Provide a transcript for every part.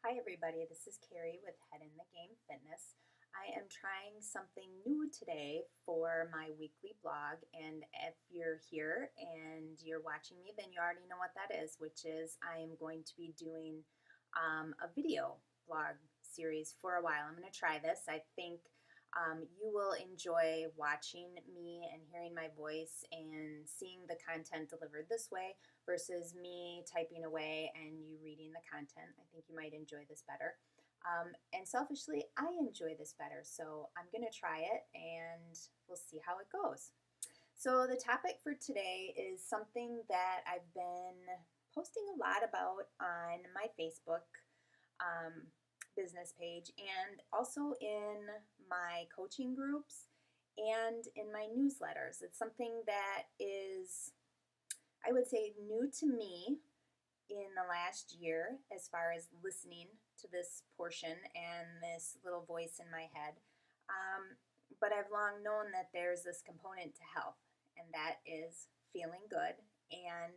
Hi everybody, this is Carrie with Head in the Game Fitness. I am trying something new today for my weekly blog, and if you're here and you're watching me, then you already know what that is, which is I am going to be doing a video blog series for a while. I'm going to try this. I think you will enjoy watching me and hearing my voice and seeing the content delivered this way versus me typing away and you reading the content. I think you might enjoy this better. And selfishly, I enjoy this better, so I'm going to try it and we'll see how it goes. So, the topic for today is something that I've been posting a lot about on my Facebook um, business page and also in my coaching groups and in my newsletters. It's something that is, I would say, new to me in the last year as far as listening to this portion and this little voice in my head. But I've long known that there's this component to health, and that is feeling good and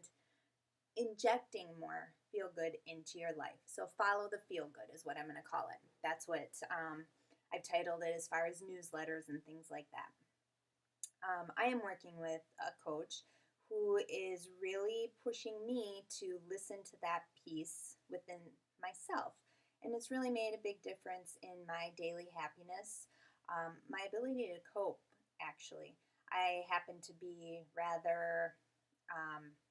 injecting more feel good into your life. So follow the feel good is what I'm going to call it. That's what I've titled it as far as newsletters and things like that. I am working with a coach who is really pushing me to listen to that piece within myself. And it's really made a big difference in my daily happiness, my ability to cope, actually. I happen to be rather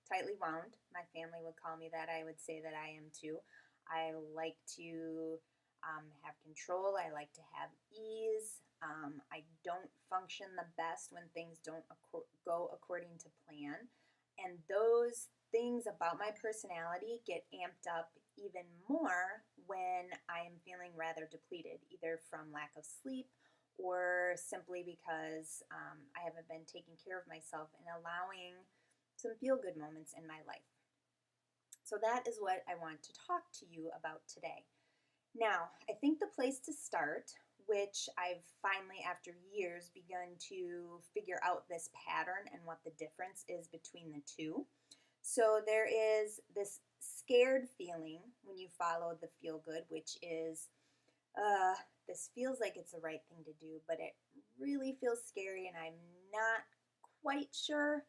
tightly wound. My family would call me that. I would say that I am too. I like to have control. I like to have ease. I don't function the best when things don't go according to plan. And those things about my personality get amped up even more when I am feeling rather depleted, either from lack of sleep or simply because I haven't been taking care of myself and allowing some feel good moments in my life. So that is what I want to talk to you about today. Now, I think the place to start, which I've finally, after years, begun to figure out this pattern and what the difference is between the two. So there is this scared feeling when you follow the feel good, which is, this feels like it's the right thing to do, but it really feels scary and I'm not quite sure.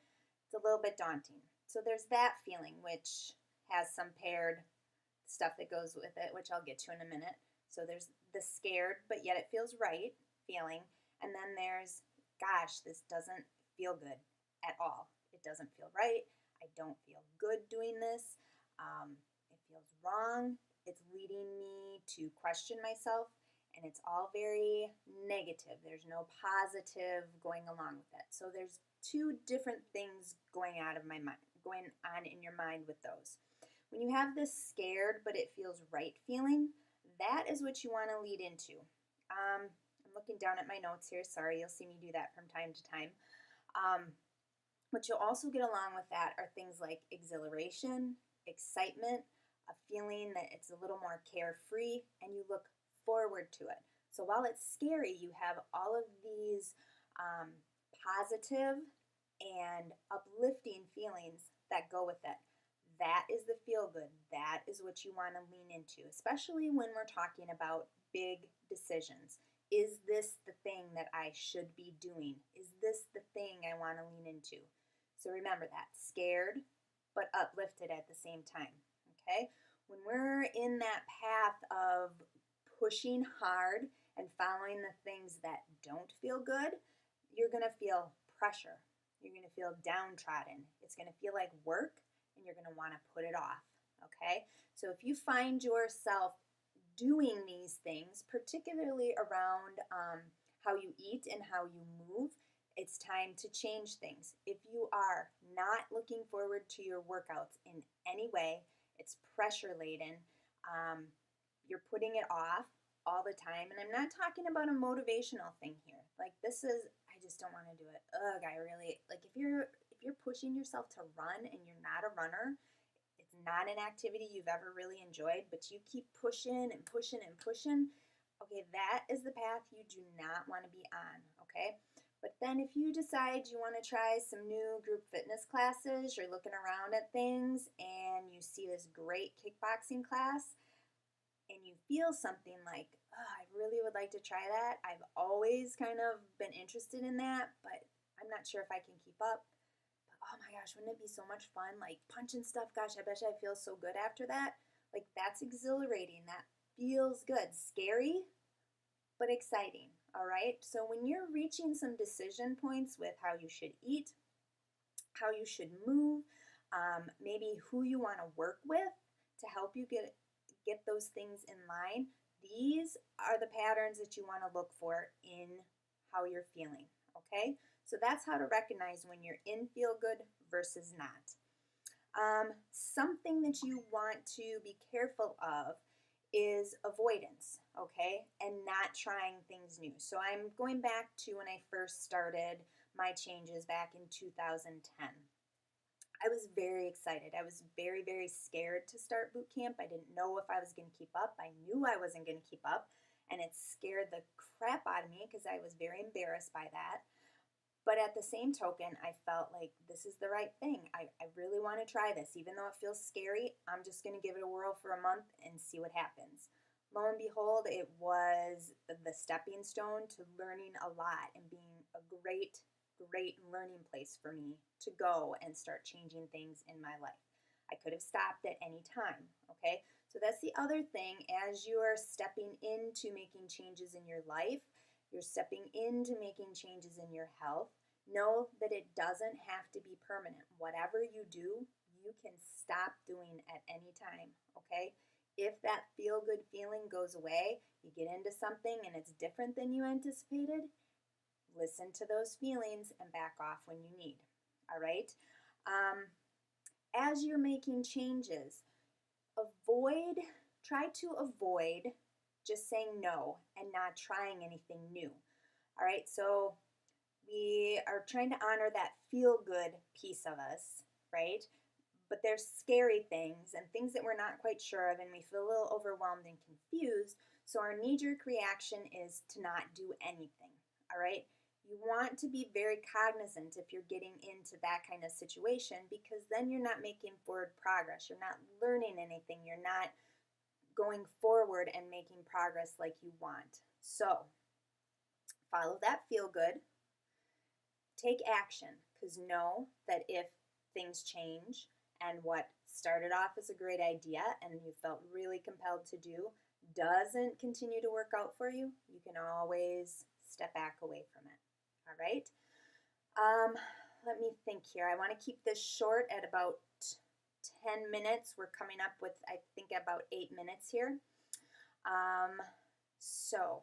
It's a little bit daunting. So there's that feeling, which has some paired stuff that goes with it, which I'll get to in a minute. So there's the scared, but yet it feels right feeling. And then there's, gosh, this doesn't feel good at all. It doesn't feel right. I don't feel good doing this. It feels wrong. It's leading me to question myself. And it's all very negative. There's no positive going along with it. So there's two different things going on in your mind with those. When you have this scared but it feels right feeling, that is what you want to lead into. I'm looking down at my notes here. Sorry, you'll see me do that from time to time. What you'll also get along with that are things like exhilaration, excitement, a feeling that it's a little more carefree, and you look forward to it. So while it's scary, you have all of these positive and uplifting feelings that go with it. That is the feel good. That is what you want to lean into, especially when we're talking about big decisions. Is this the thing that I should be doing? Is this the thing I want to lean into? So remember that, scared but uplifted at the same time, okay? When we're in that path of pushing hard and following the things that don't feel good, you're going to feel pressure. You're going to feel downtrodden. It's going to feel like work, and you're going to want to put it off, okay? So if you find yourself doing these things, particularly around how you eat and how you move, it's time to change things. If you are not looking forward to your workouts in any way, it's pressure laden, you're putting it off all the time. And I'm not talking about a motivational thing here. Like this is, I just don't want to do it. Ugh, I really, like if you're pushing yourself to run and you're not a runner, it's not an activity you've ever really enjoyed, but you keep pushing and pushing and pushing, okay, that is the path you do not want to be on, okay? But then if you decide you want to try some new group fitness classes, you're looking around at things and you see this great kickboxing class, and you feel something like, oh, I really would like to try that. I've always kind of been interested in that, but I'm not sure if I can keep up. But oh my gosh, wouldn't it be so much fun? Like punching stuff. Gosh, I bet you I feel so good after that. Like that's exhilarating. That feels good. Scary, but exciting. All right. So when you're reaching some decision points with how you should eat, how you should move, maybe who you want to work with to help you get those things in line. These are the patterns that you want to look for in how you're feeling. Okay, so that's how to recognize when you're in feel good versus not. Something that you want to be careful of is avoidance, okay, and not trying things new. So I'm going back to when I first started my changes back in 2010. I was very excited. I was very, very scared to start boot camp. I didn't know if I was going to keep up. I knew I wasn't going to keep up, and it scared the crap out of me because I was very embarrassed by that. But at the same token, I felt like this is the right thing. I really want to try this. Even though it feels scary, I'm just going to give it a whirl for a month and see what happens. Lo and behold, it was the stepping stone to learning a lot and being a great, great learning place for me to go and start changing things in my life. I could have stopped at any time, okay? So that's the other thing as you are stepping into making changes in your life, you're stepping into making changes in your health. Know that it doesn't have to be permanent. Whatever you do, you can stop doing at any time, okay? If that feel good feeling goes away, you get into something and it's different than you anticipated, listen to those feelings and back off when you need, all right? As you're making changes, try to avoid just saying no and not trying anything new. All right, so we are trying to honor that feel good piece of us, right? But there's scary things and things that we're not quite sure of, and we feel a little overwhelmed and confused. So our knee jerk reaction is to not do anything. All right, you want to be very cognizant if you're getting into that kind of situation, because then you're not making forward progress. You're not learning anything. You're not going forward and making progress like you want. So follow that feel good. Take action, because know that if things change and what started off as a great idea and you felt really compelled to do doesn't continue to work out for you, you can always step back away from it. All right? Let me think here. I want to keep this short at about 10 minutes. We're coming up with, I think, about 8 minutes here. So,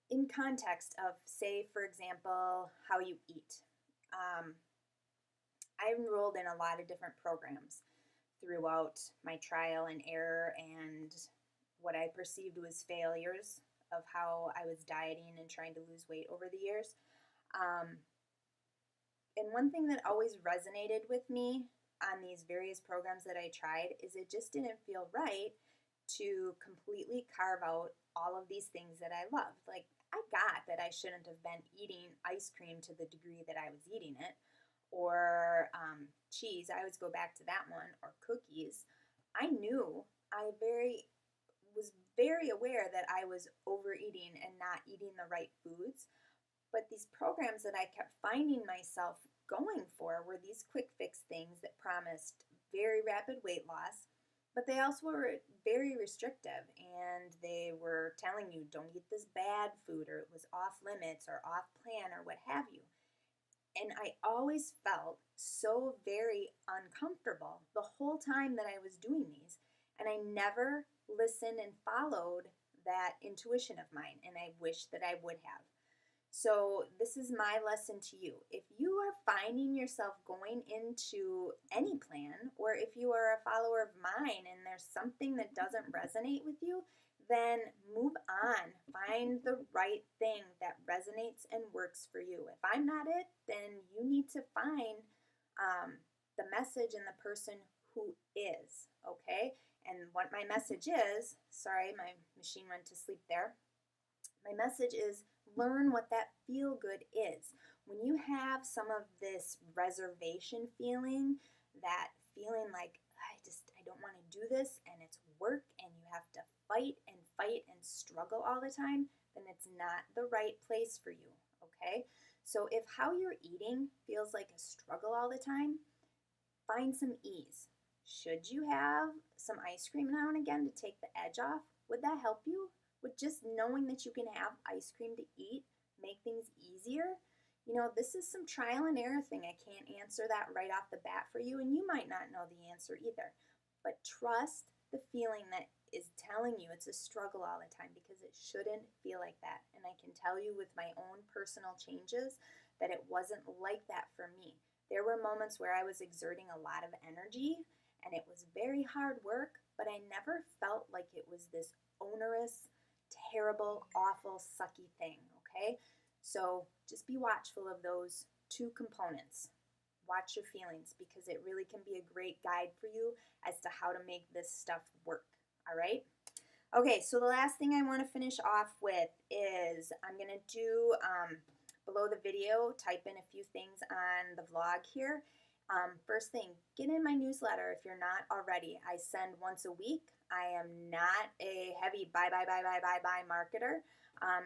in context of, say, for example, how you eat. I enrolled in a lot of different programs throughout my trial and error and what I perceived was failures of how I was dieting and trying to lose weight over the years. And one thing that always resonated with me on these various programs that I tried is it just didn't feel right to completely carve out all of these things that I loved. Like, I got that I shouldn't have been eating ice cream to the degree that I was eating it, or cheese. I always go back to that one, or cookies. I knew was very aware that I was overeating and not eating the right foods. But these programs that I kept finding myself going for were these quick fix things that promised very rapid weight loss, but they also were very restrictive, and they were telling you don't eat this bad food, or it was off limits or off plan or what have you. And I always felt so very uncomfortable the whole time that I was doing these, and I never listened and followed that intuition of mine, and I wish that I would have. So this is my lesson to you. If you are finding yourself going into any plan, or if you are a follower of mine and there's something that doesn't resonate with you, then move on. Find the right thing that resonates and works for you. If I'm not it, then you need to find the message and the person who is, okay? And what my message is, sorry, my machine went to sleep there. My message is learn what that feel good is. When you have some of this reservation feeling, that feeling like I don't want to do this and it's work and you have to fight fight and struggle all the time, then it's not the right place for you, okay? So if how you're eating feels like a struggle all the time, find some ease. Should you have some ice cream now and again to take the edge off? Would that help you? Would just knowing that you can have ice cream to eat make things easier? You know, this is some trial and error thing. I can't answer that right off the bat for you, and you might not know the answer either. But trust the feeling that is telling you it's a struggle all the time, because it shouldn't feel like that. And I can tell you with my own personal changes that it wasn't like that for me. There were moments where I was exerting a lot of energy and it was very hard work, but I never felt like it was this onerous, terrible, awful, sucky thing, okay? So just be watchful of those two components. Watch your feelings, because it really can be a great guide for you as to how to make this stuff work, all right? Okay, so the last thing I want to finish off with is I'm going to do below the video, type in a few things on the vlog here. First thing, get in my newsletter if you're not already. I send once a week. I am not a heavy buy marketer.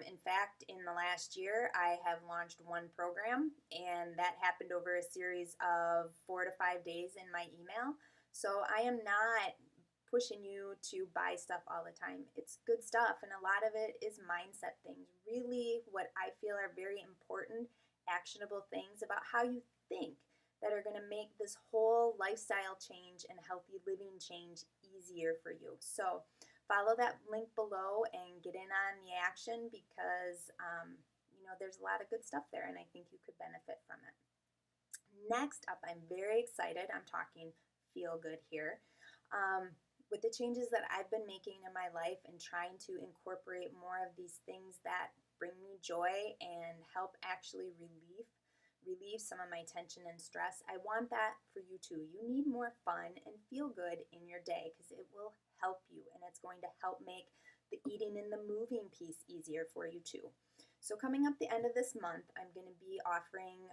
In fact, in the last year, I have launched one program, and that happened over a series of 4 to 5 days in my email. So I am not pushing you to buy stuff all the time. It's good stuff, and a lot of it is mindset things. Really, what I feel are very important, actionable things about how you think that are going to make this whole lifestyle change and healthy living change easier for you. So follow that link below and get in on the action, because you know, there's a lot of good stuff there, and I think you could benefit from it. Next up, I'm very excited. I'm talking feel good here. With the changes that I've been making in my life and trying to incorporate more of these things that bring me joy and help actually relieve some of my tension and stress, I want that for you too. You need more fun and feel good in your day, because it will help you, and it's going to help make the eating and the moving piece easier for you too. So coming up the end of this month, I'm going to be offering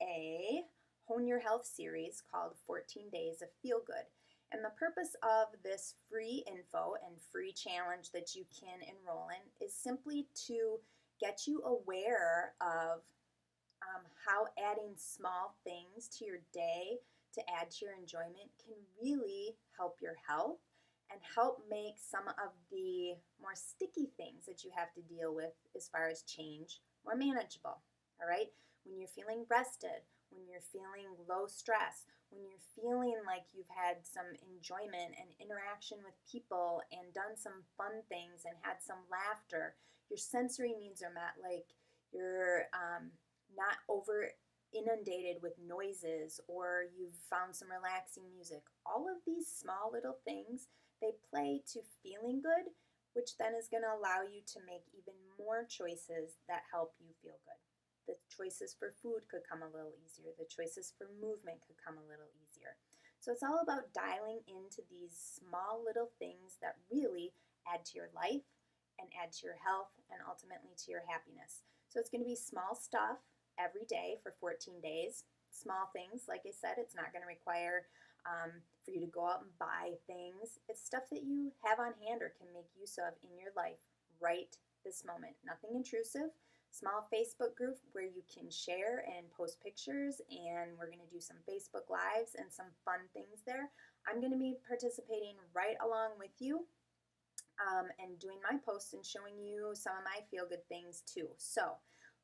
a Hone Your Health series called 14 Days of Feel Good. And the purpose of this free info and free challenge that you can enroll in is simply to get you aware of how adding small things to your day to add to your enjoyment can really help your health and help make some of the more sticky things that you have to deal with as far as change more manageable, all right? When you're feeling rested, when you're feeling low stress, when you're feeling like you've had some enjoyment and interaction with people and done some fun things and had some laughter, your sensory needs are met, like you're not over inundated with noises, or you've found some relaxing music. All of these small little things, they play to feeling good, which then is going to allow you to make even more choices that help you feel good. The choices for food could come a little easier. The choices for movement could come a little easier. So it's all about dialing into these small little things that really add to your life and add to your health and ultimately to your happiness. So it's going to be small stuff every day for 14 days. Small things, like I said, it's not going to require for you to go out and buy things. It's stuff that you have on hand or can make use of in your life right this moment. Nothing intrusive. Small Facebook group where you can share and post pictures, and we're going to do some Facebook Lives and some fun things there. I'm going to be participating right along with you and doing my posts and showing you some of my feel-good things too. So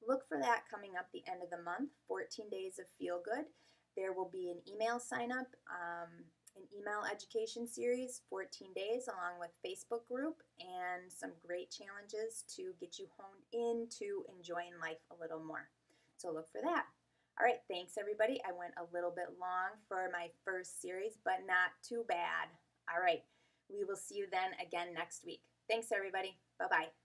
look for that coming up the end of the month, 14 days of feel good. There will be an email sign up, an email education series, 14 days, along with Facebook group and some great challenges to get you honed into enjoying life a little more. So look for that. All right, thanks everybody. I went a little bit long for my first series, but not too bad. All right, we will see you then again next week. Thanks everybody. Bye-bye.